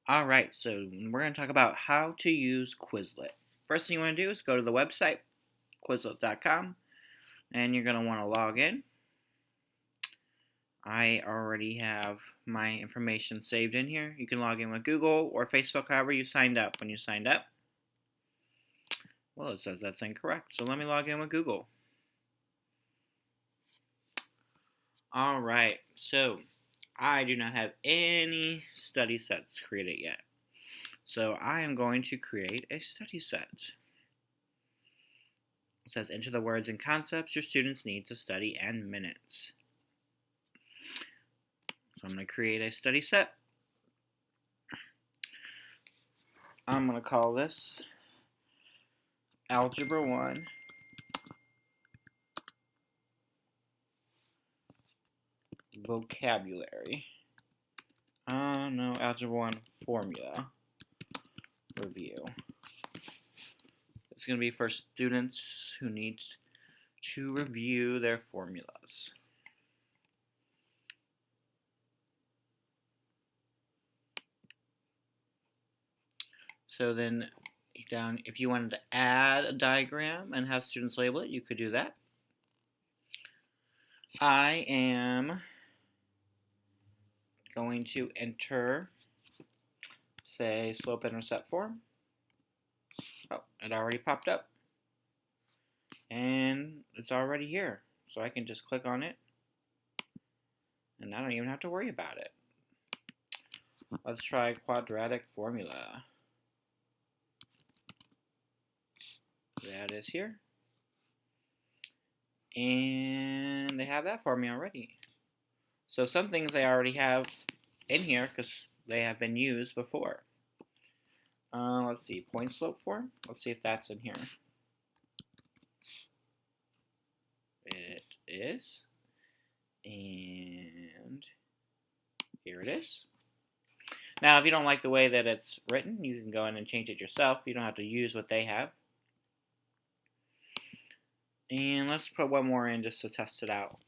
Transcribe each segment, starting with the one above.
Alright, so we're going to talk about how to use Quizlet. First thing you want to do is go to the website, Quizlet.com, and you're going to want to log in. I already have my information saved in here. You can log in with Google or Facebook, however you signed up. When you signed up, well, it says that's incorrect, so let me log in with Google. Alright, so I do not have any study sets created yet. So I am going to create a study set. It says enter the words and concepts your students need to study and minutes. So I'm going to create a study set. I'm going to call this Algebra 1 Vocabulary. No, Algebra 1 Formula Review. It's going to be for students who need to review their formulas. So then down, if you wanted to add a diagram and have students label it, you could do that. I am going to enter, say, slope-intercept form. Oh, it already popped up. And it's already here. So I can just click on it. And I don't even have to worry about it. Let's try quadratic formula. That is here. And they have that for me already. So some things they already have in here because they have been used before. Let's see, point slope form. Let's see if that's in here. It is. And here it is. Now, if you don't like the way that it's written, you can go in and change it yourself. You don't have to use what they have. And let's put one more in just to test it out.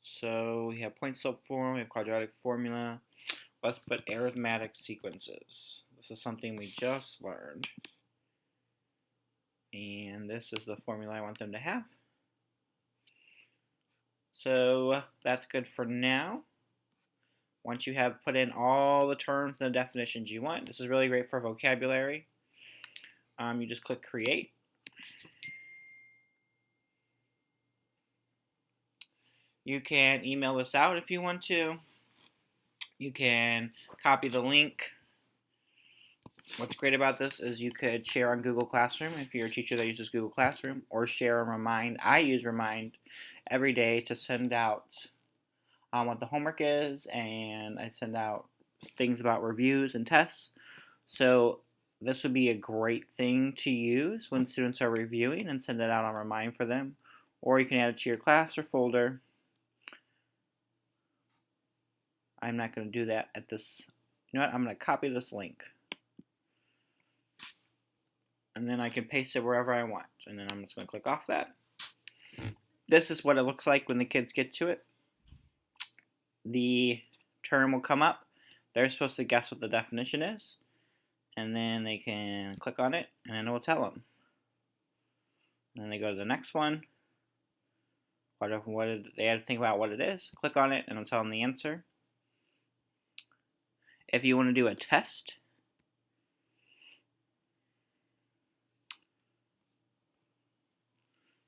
So we have point slope form, we have quadratic formula. Let's put arithmetic sequences. This is something we just learned. And this is the formula I want them to have. So that's good for now. Once you have put in all the terms and the definitions you want, this is really great for vocabulary. You just click create. You can email this out if you want to. You can copy the link. What's great about this is you could share on Google Classroom if you're a teacher that uses Google Classroom, or share and Remind. I use Remind every day to send out what the homework is, and I send out things about reviews and tests. So this would be a great thing to use when students are reviewing and send it out on Remind for them. Or you can add it to your class or folder. I'm not going to do that at this. You know what? I'm going to copy this link. And then I can paste it wherever I want. And then I'm just going to click off that. This is what it looks like when the kids get to it. The term will come up. They're supposed to guess what the definition is. And then they can click on it, and then it will tell them. And then they go to the next one. They have to think about what it is. Click on it, and it'll tell them the answer. If you want to do a test,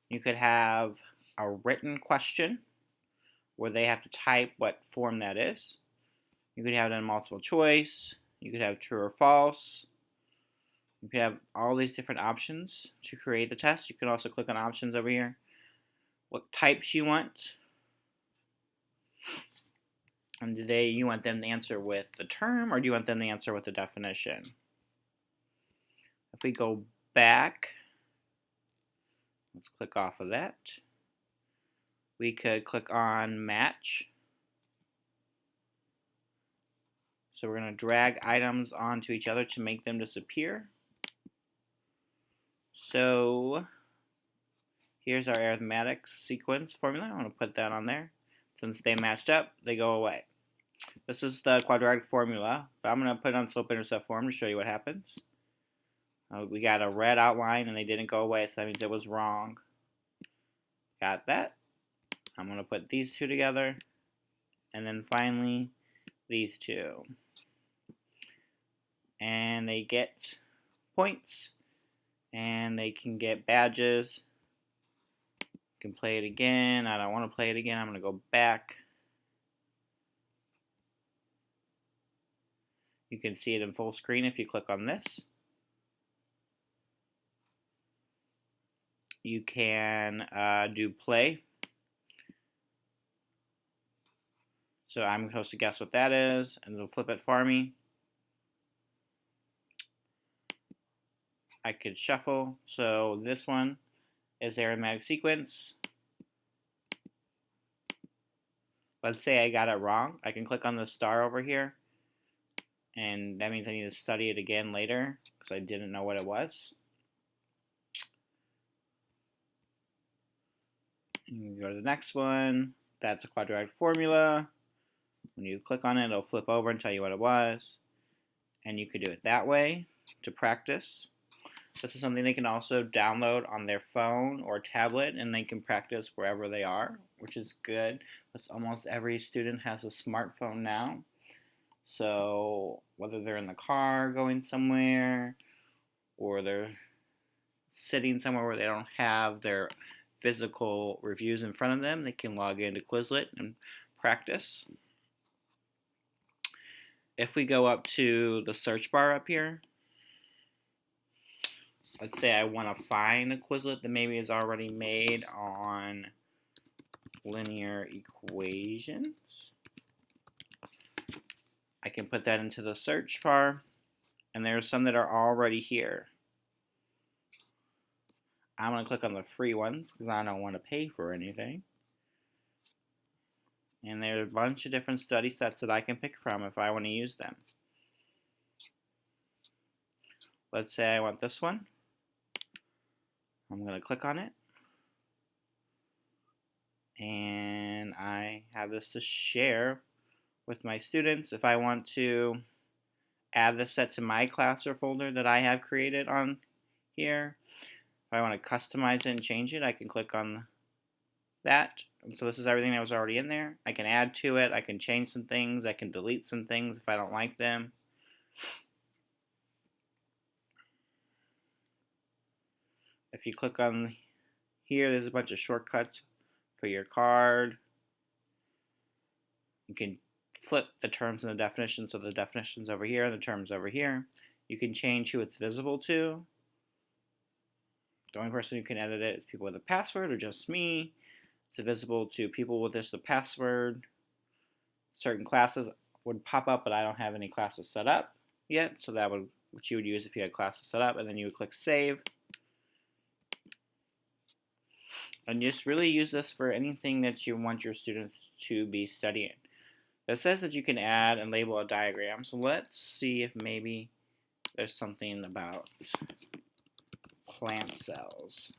you could have a written question where they have to type what form that is. You could have it in multiple choice. You could have true or false. You could have all these different options to create the test. You can also click on options over here. What types you want. And today you want them to answer with the term, or do you want them to answer with the definition? If we go back, let's click off of that. We could click on match. So we're going to drag items onto each other to make them disappear. So here's our arithmetic sequence formula. I'm going to put that on there. Since they matched up, they go away. This is the quadratic formula, but I'm going to put it on slope-intercept form to show you what happens. We got a red outline and they didn't go away, so that means it was wrong. Got that? I'm going to put these two together, and then finally these two. And they get points, and they can get badges. You can play it again. I don't want to play it again. I'm going to go back. You can see it in full screen if you click on this. You can do play. So I'm supposed to guess what that is, and it'll flip it for me. I could shuffle. So this one is arithmetic sequence. Let's say I got it wrong. I can click on the star over here, and that means I need to study it again later because I didn't know what it was. And you go to the next one. That's a quadratic formula. When you click on it, it'll flip over and tell you what it was. And you could do it that way to practice. This is something they can also download on their phone or tablet, and they can practice wherever they are, which is good. Almost every student has a smartphone now. So whether they're in the car going somewhere, or they're sitting somewhere where they don't have their physical reviews in front of them, they can log into Quizlet and practice. If we go up to the search bar up here, let's say I want to find a Quizlet that maybe is already made on linear equations. I can put that into the search bar, and there's some that are already here. I'm going to click on the free ones because I don't want to pay for anything. And there are a bunch of different study sets that I can pick from if I want to use them. Let's say I want this one. I'm going to click on it. And I have this to share with my students. If I want to add this set to my class or folder that I have created on here, if I want to customize it and change it, I can click on that. And so this is everything that was already in there. I can add to it. I can change some things. I can delete some things if I don't like them. If you click on here, there's a bunch of shortcuts for your card. You can flip the terms and the definitions, so the definitions over here and the terms over here. You can change who it's visible to. The only person who can edit it is people with a password or just me. It's visible to people with just a password. Certain classes would pop up, but I don't have any classes set up yet, so that would what you would use if you had classes set up, and then you would click save. And just really use this for anything that you want your students to be studying. It says that you can add and label a diagram, so let's see if maybe there's something about plant cells.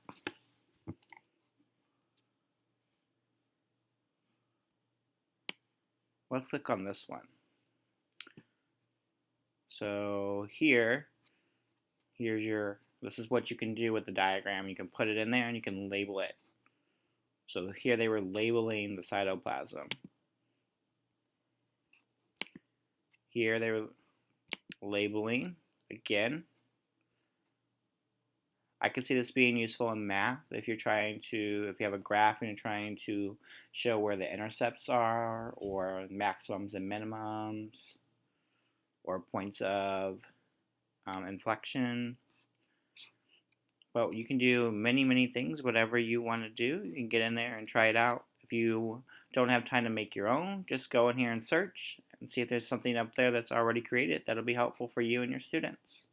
Let's click on this one. So this is what you can do with the diagram. You can put it in there and you can label it. So here they were labeling the cytoplasm. Here they were labeling again. I can see this being useful in math if you have a graph and you're trying to show where the intercepts are, or maximums and minimums, or points of inflection. But you can do many things, whatever you want to do. You can get in there and try it out. If you don't have time to make your own, just go in here and search and see if there's something up there that's already created that'll be helpful for you and your students.